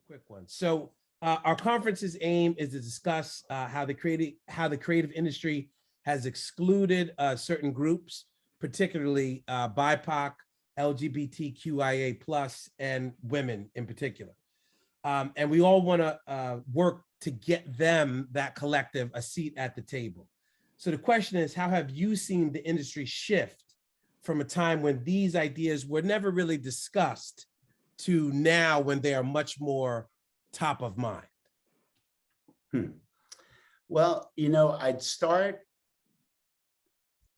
quick one. So our conference's aim is to discuss how the creative industry has excluded certain groups, particularly BIPOC, LGBTQIA+, and women in particular. And we all want to work to get them, that collective, a seat at the table. So the question is, how have you seen the industry shift from a time when these ideas were never really discussed to now when they are much more top of mind? Well, you know, I'd start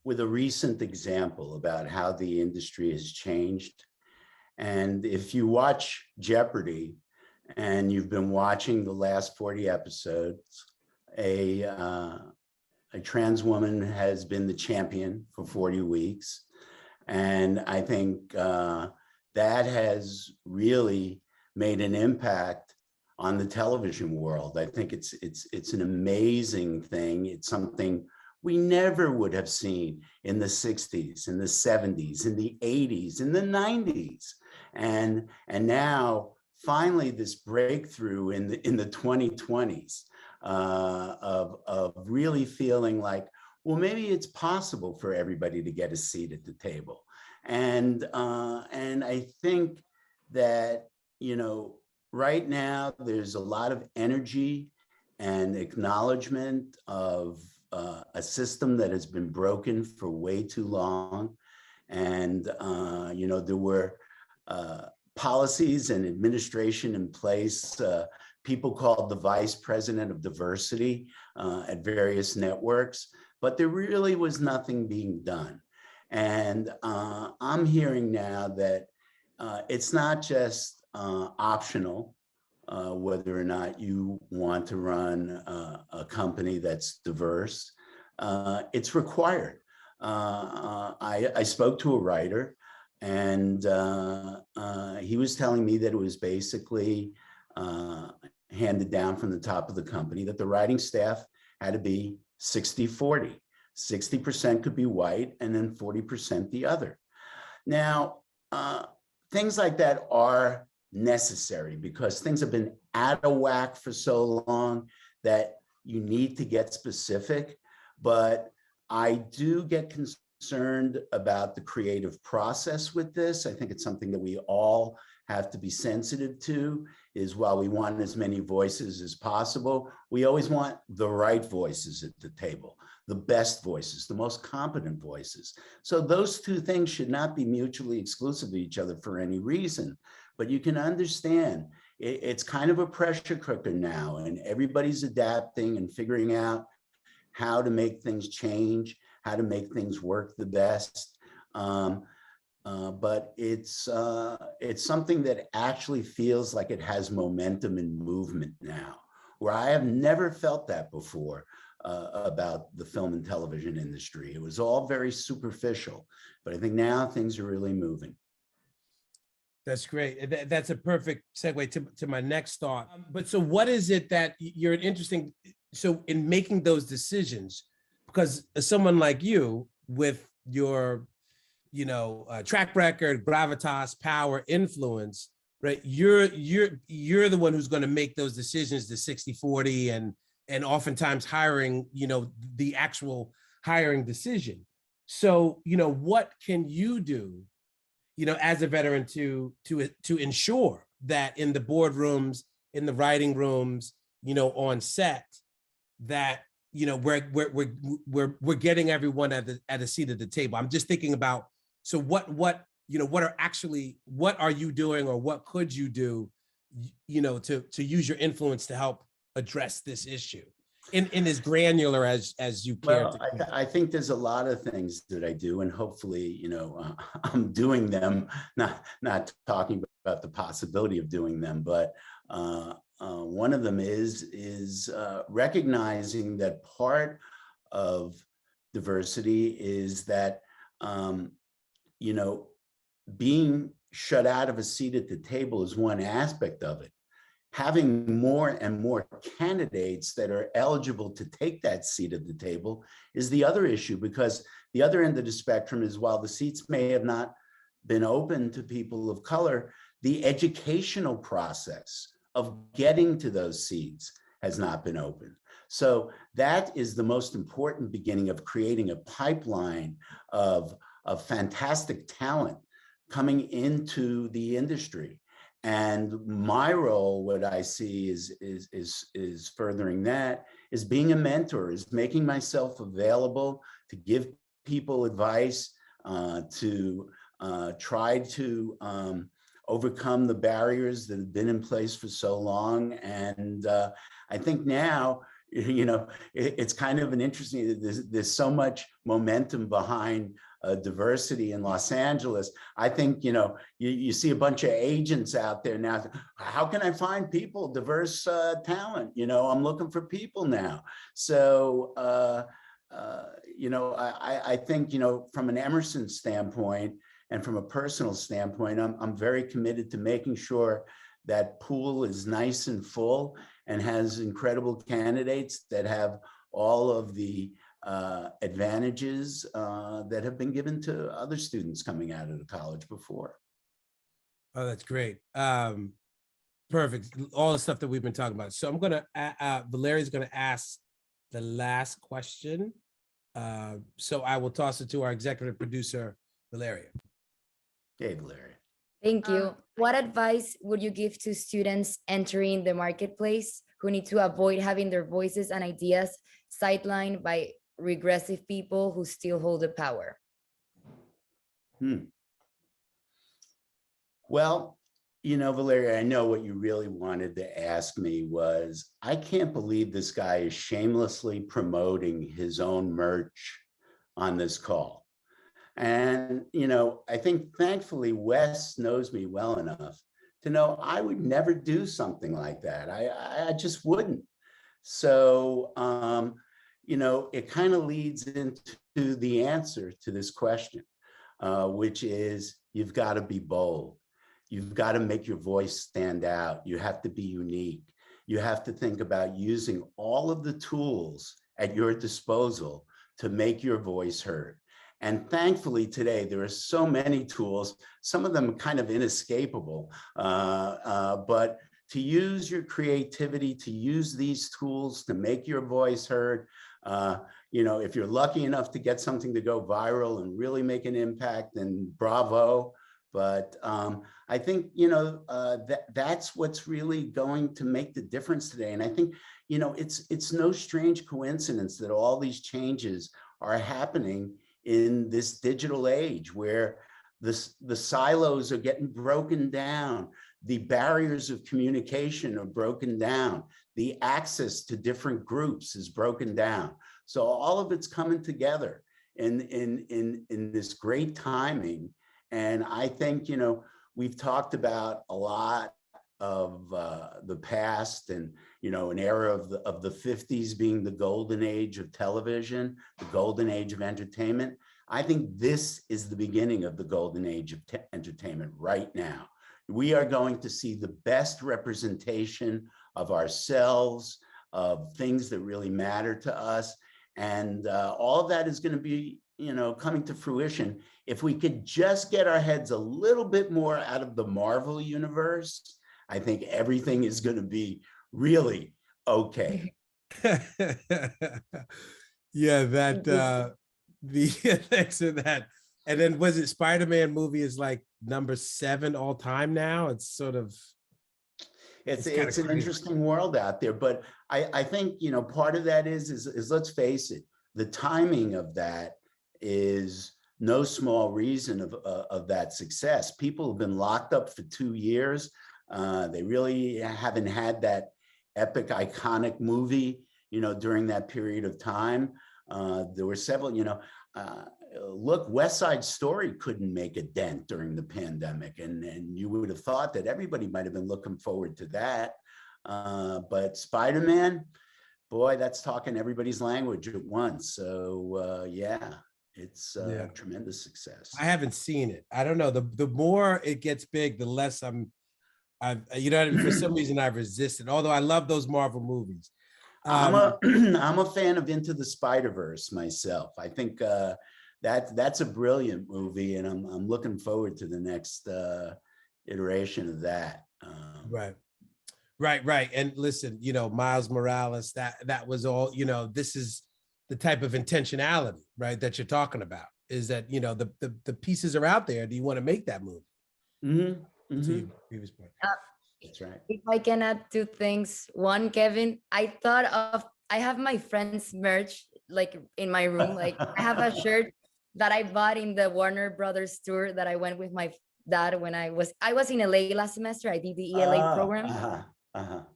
with a recent example about how the industry has changed. And if you watch Jeopardy and you've been watching the last 40 episodes, a trans woman has been the champion for 40 weeks. And I think that has really made an impact on the television world. I think it's an amazing thing. It's something we never would have seen in the 60s, in the 70s, in the 80s, in the 90s. And now finally this breakthrough in the 2020s of really feeling like, well, maybe it's possible for everybody to get a seat at the table. And I think that, you know, right now there's a lot of energy and acknowledgement of a system that has been broken for way too long. And, you know, there were policies and administration in place, people called the vice president of diversity at various networks, but there really was nothing being done. And I'm hearing now that it's not just optional whether or not you want to run a company that's diverse. It's required. I spoke to a writer, and he was telling me that it was basically handed down from the top of the company that the writing staff had to be 60-40. 60% could be white and then 40% the other. Now, things like that are necessary because things have been out of whack for so long that you need to get specific. But I do get concerned about the creative process with this. I think it's something that we all have to be sensitive to, is while we want as many voices as possible, we always want the right voices at the table, the best voices, the most competent voices. So those two things should not be mutually exclusive of each other for any reason. But you can understand it's kind of a pressure cooker now, and everybody's adapting and figuring out how to make things change, how to make things work the best. But it's something that actually feels like it has momentum and movement now, where I have never felt that before about the film and television industry. It was all very superficial, but I think now things are really moving. That's great. That's a perfect segue to my next thought. But so what is it that you're interesting, so in making those decisions, because someone like you with your, you know, track record, gravitas, power, influence, right? You're the one who's going to make those decisions, the 60-40 and oftentimes hiring, you know, the actual hiring decision. So, you know, what can you do, you know, as a veteran to ensure that in the boardrooms, in the writing rooms, you know, on set, that, you know, we're getting everyone at a seat at the table. I'm just thinking about, so what you know, what are you doing, or what could you do, you know, to use your influence to help address this issue in as granular as you care? Well, I think there's a lot of things that I do, and hopefully, you know, I'm doing them, not talking about the possibility of doing them, but one of them is recognizing that part of diversity is that, you know, being shut out of a seat at the table is one aspect of it. Having more and more candidates that are eligible to take that seat at the table is the other issue, because the other end of the spectrum is, while the seats may have not been open to people of color, the educational process of getting to those seats has not been open. So that is the most important beginning of creating a pipeline of fantastic talent coming into the industry. And my role, what I see is furthering that, is being a mentor, is making myself available to give people advice, to try to overcome the barriers that have been in place for so long. And I think now, it's kind of an interesting, there's so much momentum behind diversity in Los Angeles. I think, you see a bunch of agents out there now. How can I find people, diverse talent? I'm looking for people now. So, I think, from an Emerson standpoint and from a personal standpoint, I'm very committed to making sure that pool is nice and full and has incredible candidates that have all of the advantages that have been given to other students coming out of the college before. Oh, that's great. Perfect. All the stuff that we've been talking about. So I'm going to, Valeria's going to ask the last question. So I will toss it to our executive producer, Valeria. Hey, Valeria. Thank you. What advice would you give to students entering the marketplace who need to avoid having their voices and ideas sidelined by regressive people who still hold the power? Well, Valeria, I know what you really wanted to ask me was, I can't believe this guy is shamelessly promoting his own merch on this call. And, I think thankfully Wes knows me well enough to know I would never do something like that. I just wouldn't. So, it kind of leads into the answer to this question, which is, you've got to be bold. You've got to make your voice stand out. You have to be unique. You have to think about using all of the tools at your disposal to make your voice heard. And thankfully today, there are so many tools, some of them kind of inescapable, but to use your creativity, to use these tools to make your voice heard, if you're lucky enough to get something to go viral and really make an impact, then bravo. But I think, that's what's really going to make the difference today. And I think, it's no strange coincidence that all these changes are happening in this digital age where the silos are getting broken down, the barriers of communication are broken down, the access to different groups is broken down. So all of it's coming together in this great timing. And I think, we've talked about a lot of the past and, an era of the 50s being the golden age of television, the golden age of entertainment. I think this is the beginning of the golden age of entertainment right now. We are going to see the best representation of ourselves, of things that really matter to us. And all of that is going to be, coming to fruition. If we could just get our heads a little bit more out of the Marvel universe, I think everything is going to be really okay. Yeah, that thanks for that. And then was it Spider-Man movie is like number 7 all time now? It's sort of it's an interesting world out there, but I think part of that is let's face it, the timing of that is no small reason of that success. People have been locked up for 2 years. They really haven't had that epic, iconic movie, during that period of time. There were several, look, West Side Story couldn't make a dent during the pandemic. And you would have thought that everybody might've been looking forward to that. But Spider-Man, boy, that's talking everybody's language at once. So yeah, it's a tremendous success. I haven't seen it. I don't know. The more it gets big, the less for some reason I've resisted, although I love those Marvel movies. I'm a fan of Into the Spider-Verse myself. I think that's a brilliant movie, and I'm looking forward to the next iteration of that. Right. Right, right. And listen, Miles Morales, that was all, this is the type of intentionality, right, that you're talking about, is that, the pieces are out there. Do you want to make that move? Mm-hmm. To your previous point. That's right. If I can add two things. One, Kevin, I have my friend's merch like in my room. Like I have a shirt that I bought in the Warner Brothers tour that I went with my dad when I was in LA last semester. I did the ELA program.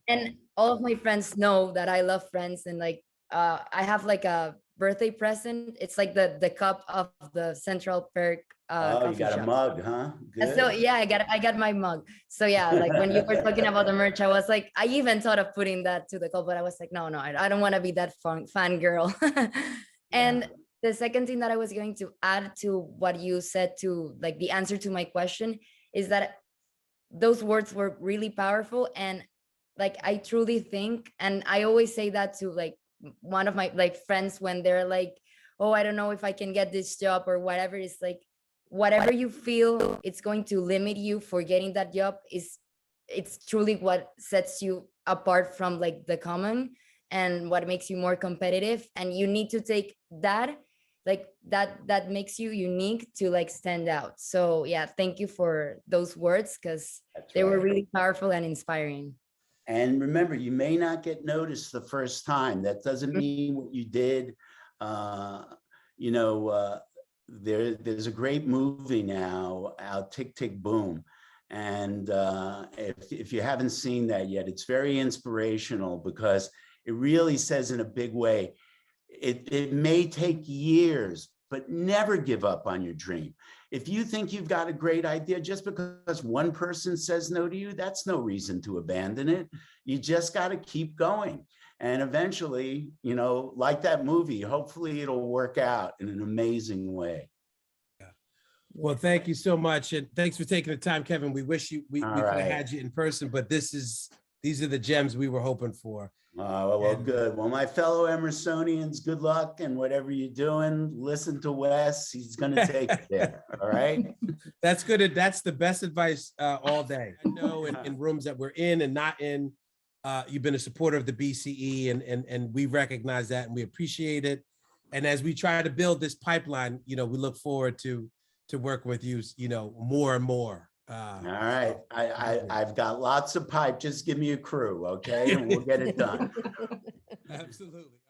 And all of my friends know that I love Friends, and like I have like a birthday present. It's like the cup of the Central Perk Oh, you coffee got a shop. mug, huh? And so Good. yeah, I got my mug. So yeah, like when you were talking about the merch, I was like, I even thought of putting that to the call, but I was like, no, I don't want to be that fan girl. And the second thing that I was going to add to what you said, to like the answer to my question, is that those words were really powerful. And like I truly think, and I always say that to like one of my like friends when they're like, oh, I don't know if I can get this job or whatever. It's like, whatever you feel it's going to limit you for getting that job, it's truly what sets you apart from like the common, and what makes you more competitive. And you need to take that, like that makes you unique to like stand out. So yeah, thank you for those words, because they were really powerful and inspiring. And remember, you may not get noticed the first time. That doesn't mean what you did. There's a great movie now out, Tick, Tick, Boom. And if you haven't seen that yet, it's very inspirational, because it really says in a big way, it may take years, but never give up on your dream. If you think you've got a great idea, just because one person says no to you, that's no reason to abandon it. You just got to keep going. And eventually, like that movie, hopefully it'll work out in an amazing way. Well, thank you so much. And thanks for taking the time, Kevin. We wish we could have had you in person, but these are the gems we were hoping for. Well, good. Well, my fellow Emersonians, good luck, and whatever you're doing, listen to Wes. He's going to take it there. All right. That's good. That's the best advice all day. I know in rooms that we're in and not in, you've been a supporter of the BCE, and we recognize that and we appreciate it. And as we try to build this pipeline, we look forward to work with you, more and more. All right. I've got lots of pipe. Just give me a crew, okay? And we'll get it done. Absolutely.